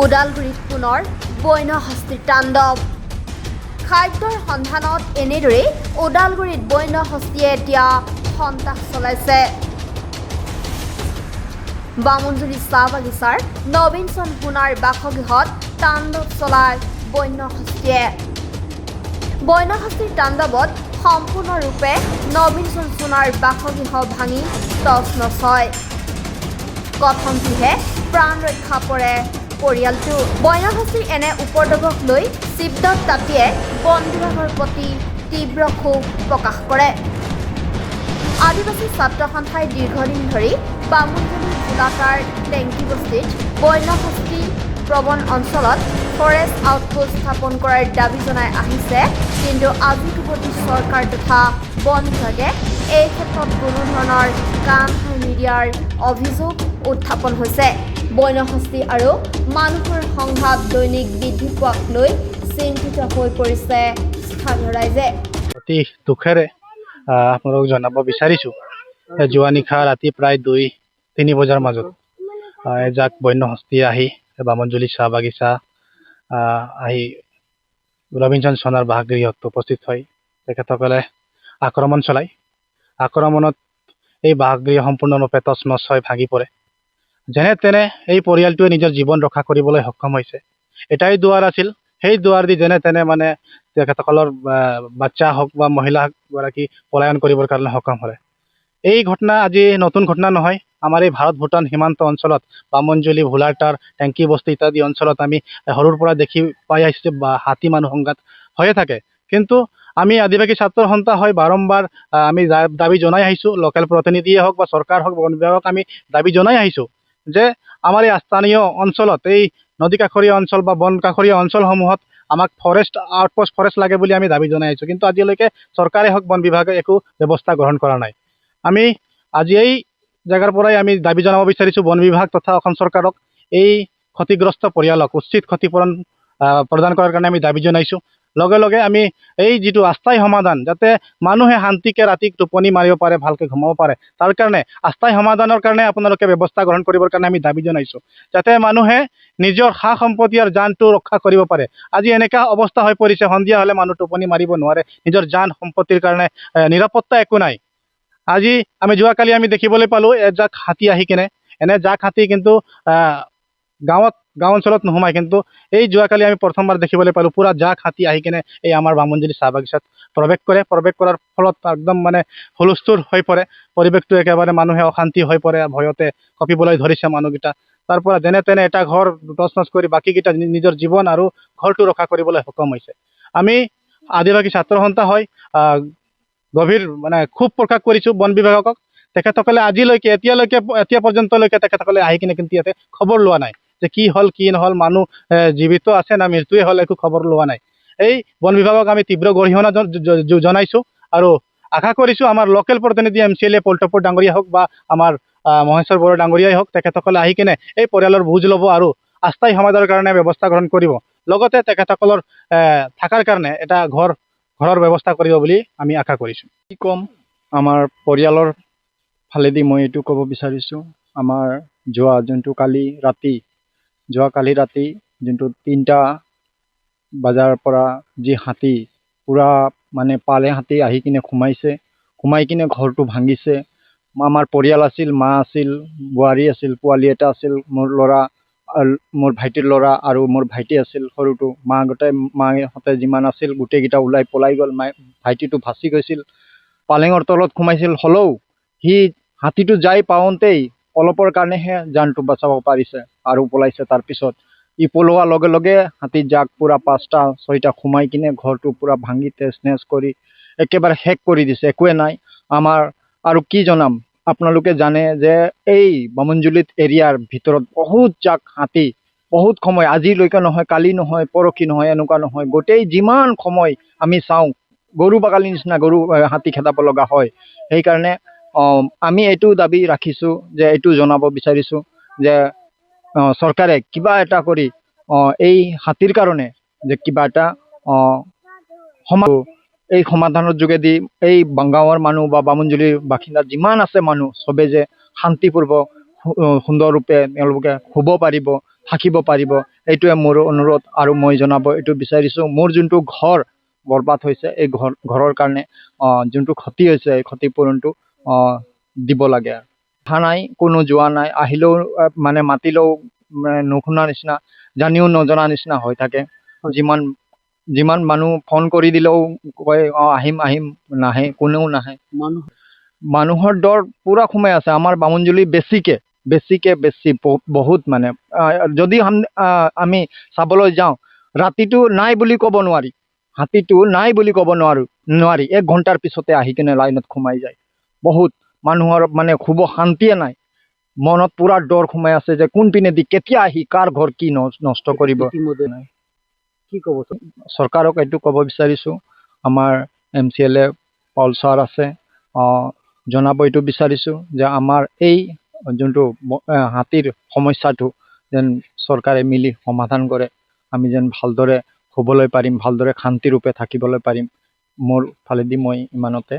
ওদালগুৰিত পুনৰ বন্যহস্তীৰ তাণ্ডৱ। খাদ্যৰ সন্ধানত এনেদৰে ওদালগুৰিত বন্যহস্তীয়ে এতিয়া সন্ত্ৰাস চলাইছে। বামুণজুৰি চাহ বাগিচাৰ নবীনচন্দ সোণাৰ বাসগৃহত তাণ্ডৱ চলায় বন্যহস্তীয়ে। বন্যহস্তীৰ তাণ্ডৱত সম্পূৰ্ণৰূপে নবীনচন্দ সোণাৰ বাসগৃহ ভাঙি তছনছ হয়। কথমপিহে প্ৰাণ ৰক্ষা পৰে পৰিয়ালটো। বন্যহস্তীৰ এনে উপদ্ৰৱক লৈ শিৱদত্ত তাঁতীয়ে বন বিভাগৰ প্ৰতি তীব্ৰ ক্ষোভ প্ৰকাশ কৰে। আদিবাসী ছাত্ৰ সন্থাই দীৰ্ঘদিন ধৰি বামুণজুৰি গোলাকাৰ টেংকি বস্তিত বন্যহস্তী প্ৰৱণ অঞ্চলত ফৰেষ্ট আউটপোষ্ট স্থাপন কৰাৰ দাবী জনাই আহিছে, কিন্তু আজিৰ প্ৰতি চৰকাৰ তথা বন বিভাগে এই ক্ষেত্ৰত কোনো ধৰণৰ কাম নিদিয়াৰ অভিযোগ উত্থাপন হৈছে। বন্যহস্তী আৰু মানুহৰ সংঘাত দৈনিক বৃদ্ধি পোৱাক লৈ চিন্তিত হৈ পৰিছে স্থানীয় ৰাইজে। অতি দুখেৰে আপোনালোকক জনাব বিচাৰিছোঁ, যোৱা নিশা ৰাতি প্ৰায় 2-3 বজাৰ মাজত এজাক বন্যহস্তী আহি বামুণজুৰি চাহ বাগিচা আহি নবীনচন্দ সোণাৰ বাসগৃহত উপস্থিত হয়। তেখেতসকলে আক্ৰমণ চলায়। আক্ৰমণত এই বাসগৃহ সম্পূৰ্ণৰূপে তছনছ হৈ ভাঙি পৰে। যেনে তেনে এই পৰিয়ালটোৱে নিজৰ জীৱন ৰক্ষা কৰিবলৈ সক্ষম হৈছে। এটাই দুৱাৰ আছিল, সেই দুৱাৰ দি যেনে তেনে মানে তেখেতসকলৰ বাচ্চা হওক বা মহিলাগৰাকী পলায়ন কৰিবৰ কাৰণে সক্ষম হয়। এই ঘটনা আজি নতুন ঘটনা নহয়। আমাৰ এই ভাৰত ভূটান সীমান্ত অঞ্চলত বামুণজুৰি ভোলাটাৰ টেংকি বস্তি ইত্যাদি অঞ্চলত আমি সৰুৰ পৰা দেখি পাই আহিছোঁ বা হাতী মানুহ সংঘাত হৈয়ে থাকে। কিন্তু আমি আদিবাসী ছাত্ৰ সন্থা হৈ বাৰম্বাৰ আমি দাবী জনাই আহিছোঁ, লোকেল প্ৰতিনিধিয়ে হওক বা চৰকাৰ হওক বন বিভাগক আমি দাবী জনাই আহিছোঁ যে আমাৰ এই স্থানীয় অঞ্চলত এই নদী কাষৰীয়া অঞ্চল বা বন কাষৰীয়া অঞ্চলসমূহত আমাক ফৰেষ্ট আউটপোষ্ট ফৰেষ্ট লাগে বুলি আমি দাবী জনাই আহিছোঁ। কিন্তু আজিলৈকে চৰকাৰে হওক বন বিভাগে একো ব্যৱস্থা গ্ৰহণ কৰা নাই। আমি আজি এই জেগাৰ পৰাই আমি দাবী জনাব বিচাৰিছোঁ বন বিভাগ তথা অসম চৰকাৰক, এই ক্ষতিগ্ৰস্ত পৰিয়ালক উচিত ক্ষতিপূৰণ প্ৰদান কৰাৰ কাৰণে আমি দাবী জনাইছোঁ। লগে লগে আমি এই যিটো অস্থায়ী সমাধান, যাতে মানুহে শান্তিকে ৰাতি টোপনি মাৰিব পাৰে, ভালকৈ ঘুমাব পাৰে, তাৰ কাৰণে অস্থায়ী সমাধানৰ কাৰণে আপোনালোকে ব্যৱস্থা গ্ৰহণ কৰিবৰ কাৰণে আমি দাবী জনাইছোঁ, যাতে মানুহে নিজৰ সা সম্পত্তি আৰু জানটো ৰক্ষা কৰিব পাৰে। আজি এনেকুৱা অৱস্থা হৈ পৰিছে, সন্ধিয়া হ'লে মানুহ টোপনি মাৰিব নোৱাৰে, নিজৰ জান সম্পত্তিৰ কাৰণে নিৰাপত্তা একো নাই। আজি যোৱাকালি আমি দেখিবলৈ পালোঁ এজাক হাতী আহি কেনে, এনে জাক হাতী কিন্তু গাঁও অঞ্চলত নোসোমায়, কিন্তু এই যোৱাকালি আমি প্ৰথমবাৰ দেখিবলৈ পালোঁ পুৰা জাক হাতী আহি কেনে এই আমাৰ বামুণজুৰি চাহ বাগিচাত প্ৰৱেশ কৰে। প্ৰৱেশ কৰাৰ ফলত একদম মানে হুলস্থুল হৈ পৰে, পৰিৱেশটো একেবাৰে মানুহে অশান্তি হৈ পৰে, ভয়তে কঁপিবলৈ ধৰিছে মানুহকেইটা। তাৰ পৰা যেনে তেনে এটা ঘৰ তছনছ কৰি বাকীকেইটা নিজৰ জীৱন আৰু ঘৰটো ৰক্ষা কৰিবলৈ সক্ষম হৈছে। আমি আদিবাসী ছাত্ৰ সন্থা হৈ গভীৰ ক্ষোভ প্ৰকাশ কৰিছোঁ বন বিভাগক। তেখেতসকলে এতিয়া পৰ্যন্তলৈকে তেখেতসকলে আহি কিনে কিন্তু ইয়াতে খবৰ লোৱা নাই যে কি হ'ল কি নহ'ল, মানুহ জীৱিত আছে না মৃত্যুৱে হ'ল, একো খবৰ লোৱা নাই। এই বন বিভাগক আমি তীব্ৰ গৰিহণা জনাইছোঁ আৰু আশা কৰিছোঁ আমাৰ লোকেল প্ৰতিনিধি MCLA পল্টপুৰ ডাঙৰীয়া হওক বা আমাৰ মহেশ্বৰ বড়ো ডাঙৰীয়াই হওক, তেখেতসকলে আহি কিনে এই পৰিয়ালৰ বুজ ল'ব আৰু অস্থায়ী সমাধানৰ কাৰণে ব্যৱস্থা গ্ৰহণ কৰিব। লগতে তেখেতসকলৰ থকাৰ কাৰণে এটা ঘৰৰ ব্যৱস্থা কৰিব বুলি আমি আশা কৰিছোঁ। কি ক'ম, আমাৰ পৰিয়ালৰ ফালেদি মই এইটো ক'ব বিচাৰিছোঁ, আমাৰ যোৱাকালি ৰাতি যোনটো 3টা বজাৰ পৰা যি হাতী পূৰা পালে হাতী আহি কিনে সোমাই কিনে ঘৰটো ভাঙিছে। আমাৰ পৰিয়াল আছিল, মা আছিল, বোৱাৰী আছিল, পোৱালি এটা আছিল, মোৰ ভাইটিৰ ল'ৰা আৰু মোৰ ভাইটি আছিল সৰুটো। মাহঁতে যিমান আছিল গোটেইকেইটা পলাই গ'ল। ভাইটিটো ভাচি গৈছিল, পালেঙৰ তলত সোমাইছিল, হ'লেও হাতীটো যাই পাওঁতেই অলপৰ কাৰণেহে জানটো বচাব পাৰিছে আৰু পলাইছে। তাৰপিছত পলোৱাৰ লগে লগে হাতী জাক পূৰা 5টা-6টা সোমাই কিনে ঘৰটো পূৰা ভাঙি তেজ নেজ কৰি একেবাৰে শেষ কৰি দিছে, একোৱে নাই। আমাৰ আৰু কি জনাম, আপোনালোকে জানে যে এই বামুণজুৰিত এৰিয়াৰ ভিতৰত বহুত জাক হাতী, বহুত সময়, আজিলৈকে নহয়, কালি নহয়, পৰহি নহয়, এনেকুৱা নহয়, গোটেই যিমান সময় আমি চাওঁ গৰু বাগালীৰ নিচিনা হাতী খেদাব লগা হয়। সেইকাৰণে আমি এইটো দাবী ৰাখিছোঁ যে এইটো জনাব বিচাৰিছোঁ যে চৰকাৰে কিবা এটা কৰি এই হাতীৰ কাৰণে যে কিবা এটা এই সমাধানৰ যোগেদি এই গাঁৱৰ মানুহ বা বামুণজুৰিৰ বাসিন্দা যিমান আছে মানুহ, চবে যে শান্তিপূৰ্বক সুন্দৰৰূপে তেওঁলোকে শুব পাৰিব, থাকিব পাৰিব এইটোৱে মোৰ অনুৰোধ আৰু মই জনাব এইটো বিচাৰিছোঁ মোৰ যোনটো ঘৰ বৰবাদ হৈছে এই ঘৰৰ কাৰণে যোনটো ক্ষতি হৈছে এই ক্ষতিপূৰণটো দিব লাগে আৰু অহা নাই কোনো যোৱা নাই আহিলেও মানে মাতিলেও নুশুনা নিচিনা জানিও নজনা নিচিনা হৈ থাকে যিমান মানুহ ফোন কৰি দিলেও কয় আহিম আহিম নাহে কোনেও নাহে মানুহৰ দৰ পূৰা সোমাই আছে আমাৰ বামুণজুলি বেছি বহুত মানে যদি আমি চাবলৈ যাওঁ ৰাতিটো নাই বুলি ক'ব নোৱাৰি হাতীটো নাই বুলি ক'ব নোৱাৰি 1 ঘণ্টাৰ পিছতে আহি কিনে লাইনত সোমাই যায় বহুত মানুহৰ মানে শুব শান্তিয়ে নাই মনত পূৰা ডৰ সোমাই আছে যে কোনপিনেদি কেতিয়া আহি কাৰ ঘৰ কি নষ্ট কৰিব কি ক'ব চৰকাৰক এইটো ক'ব বিচাৰিছোঁ আমাৰ MCLA পল ছাৰ আছে জনাব এইটো বিচাৰিছোঁ যে আমাৰ এই যোনটো হাতীৰ সমস্যাটো যেন চৰকাৰে মিলি সমাধান কৰে আমি যেন ভালদৰে শুবলৈ পাৰিম ভালদৰে শান্তিৰূপে থাকিবলৈ পাৰিম মোৰ ফালেদি মই ইমানতে